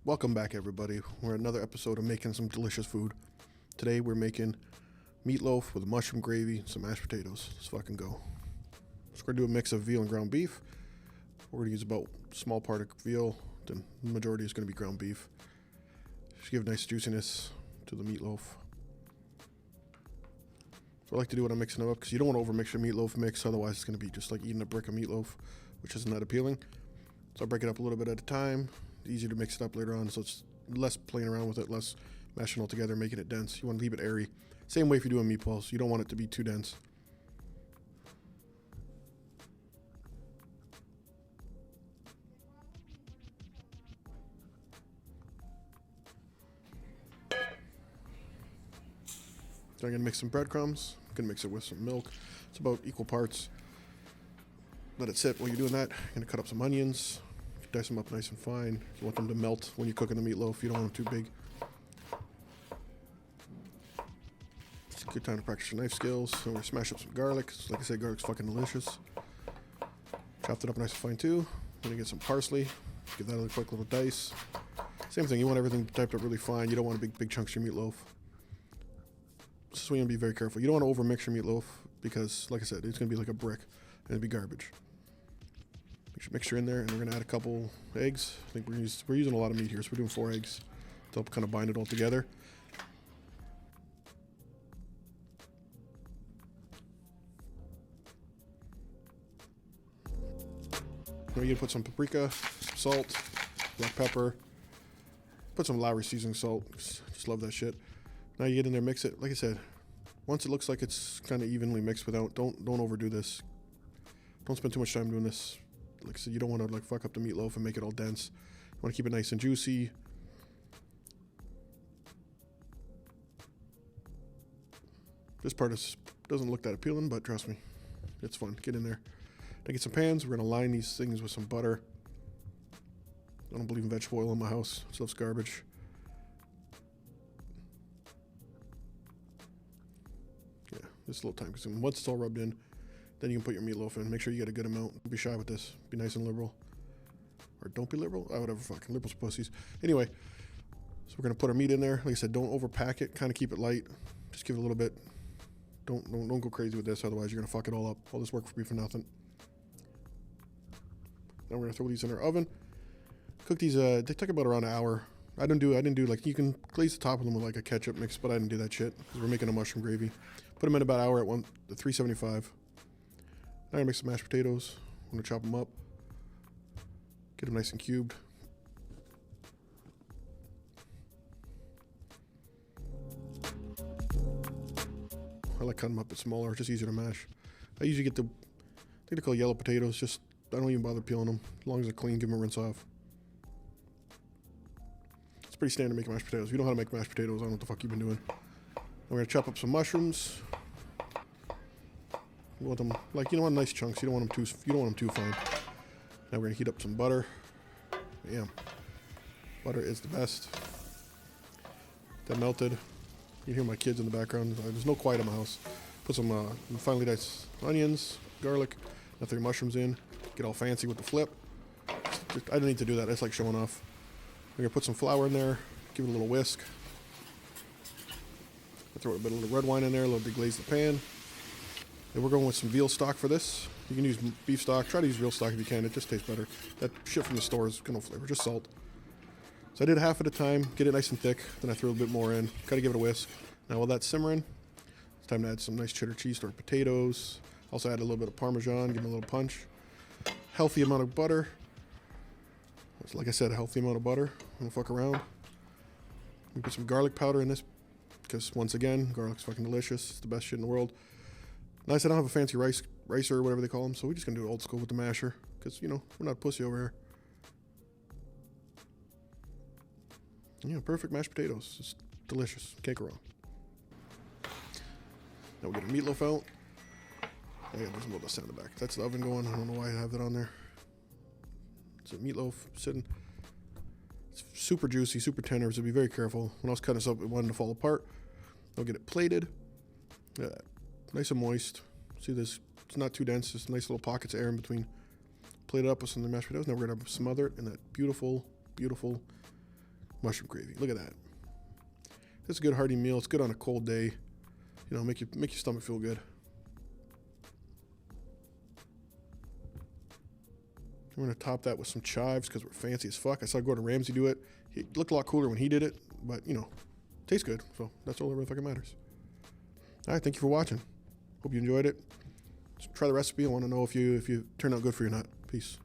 Welcome back, everybody. We're at another episode of making some delicious food. Today we're making meatloaf with mushroom gravy and some mashed potatoes. Let's fucking go. So we're gonna do a mix of veal and ground beef. We're gonna use about a small part of veal. The majority is gonna be ground beef. Just give nice juiciness to the meatloaf. So I like to do when I'm mixing it up because you don't want to overmix your meatloaf mix, otherwise it's gonna be just like eating a brick of meatloaf, which isn't that appealing. So I break it up a little bit at a time. Easier to mix it up later on, so it's less playing around with it, less mashing all together, making it dense. You want to leave it airy. Same way if you're doing meatballs. You don't want it to be too dense. Then I'm gonna mix some breadcrumbs. I'm gonna mix it with some milk. It's about equal parts. Let it sit while you're doing that. I'm gonna cut up some onions. Dice them up nice and fine. You want them to melt when you're cooking the meatloaf. You don't want them too big. It's a good time to practice your knife skills. So we're gonna smash up some garlic. Like I said, garlic's fucking delicious. Chopped it up nice and fine too. Then you get some parsley. Give that a quick little dice. Same thing. You want everything typed up really fine. You don't want big chunks of your meatloaf. This is where you want to be very careful. You don't want to overmix your meatloaf because, like I said, it's gonna be like a brick and it'd be garbage. Mixture in there, and we're gonna add a couple eggs. I think we're using a lot of meat here, so we're doing 4 eggs to help kind of bind it all together. Now you're gonna put some paprika, some salt, black pepper, put some Lowry seasoning salt. Just love that shit. Now you get in there, mix it. Like I said, once it looks like it's kind of evenly mixed, without don't overdo this. Don't spend too much time doing this. Like I said, you don't want to like fuck up the meatloaf and make it all dense. You want to keep it nice and juicy. This part doesn't look that appealing, but trust me, it's fun. Get in there. Then get some pans. We're gonna line these things with some butter. I don't believe in vegetable oil in my house. Stuff's garbage. Yeah, this a little time consuming. Once it's all rubbed in, then you can put your meatloaf in. Make sure you get a good amount. Don't be shy with this. Be nice and liberal. Or don't be liberal. Oh, whatever. Fucking liberals pussies. Anyway, so we're going to put our meat in there. Like I said, don't overpack it. Kind of keep it light. Just give it a little bit. Don't go crazy with this. Otherwise, you're going to fuck it all up. All this work for me for nothing. Now we're going to throw these in our oven. Cook these. They take about around an hour. I didn't do like, you can glaze the top of them with like a ketchup mix, but I didn't do that shit because we're making a mushroom gravy. Put them in about an hour at 375. Now I'm gonna make some mashed potatoes. I'm gonna chop them up, get them nice and cubed. I like cutting them up a bit smaller, just easier to mash. I usually get I think they're called yellow potatoes. Just, I don't even bother peeling them. As long as they're clean, give them a rinse off. It's pretty standard making mashed potatoes. If you know how to make mashed potatoes, I don't know what the fuck you've been doing. I'm gonna chop up some mushrooms. You want them like, you don't want nice chunks. You don't want them too fine. Now we're gonna heat up some butter. Bam. Butter is the best. That melted. You hear my kids in the background. There's no quiet in my house. Put some finely diced onions, garlic. Now throw your mushrooms in. Get all fancy with the flip. I don't need to do that. That's like showing off. We're gonna put some flour in there. Give it a little whisk. Throw a bit of red wine in there. A little deglaze the pan. And we're going with some veal stock for this. You can use beef stock. Try to use real stock if you can. It just tastes better. That shit from the store is got no flavor, just salt. So I did half at a time, get it nice and thick. Then I threw a bit more in. Kind of give it a whisk. Now while that's simmering, it's time to add some nice cheddar cheese to our potatoes. Also add a little bit of Parmesan, give them a little punch. Healthy amount of butter. Like I said, a healthy amount of butter. Don't fuck around. We put some garlic powder in this because once again, garlic's fucking delicious. It's the best shit in the world. Nice, I don't have a fancy ricer or whatever they call them, so we're just gonna do it old school with the masher, because, you know, we're not pussy over here. Yeah, perfect mashed potatoes. It's delicious. Can't go wrong. Now we get a meatloaf out. Oh yeah, there's a little dust in the back. That's the oven going. I don't know why I have that on there. It's a meatloaf sitting. It's super juicy, super tender, so be very careful. When I was cutting this up, it wanted to fall apart. I'll get it plated. Yeah. Nice and moist. See this? It's not too dense. There's nice little pockets of air in between. Plate it up with some mashed potatoes. Now we're gonna smother it in that beautiful, beautiful mushroom gravy. Look at that. This is a good hearty meal. It's good on a cold day. You know, make your stomach feel good. We're gonna top that with some chives because we're fancy as fuck. I saw Gordon Ramsay do it. He looked a lot cooler when he did it, but you know, tastes good. So that's all that really fucking matters. All right, thank you for watching. Hope you enjoyed it. Try the recipe. I want to know if you turned out good for you or not. Peace.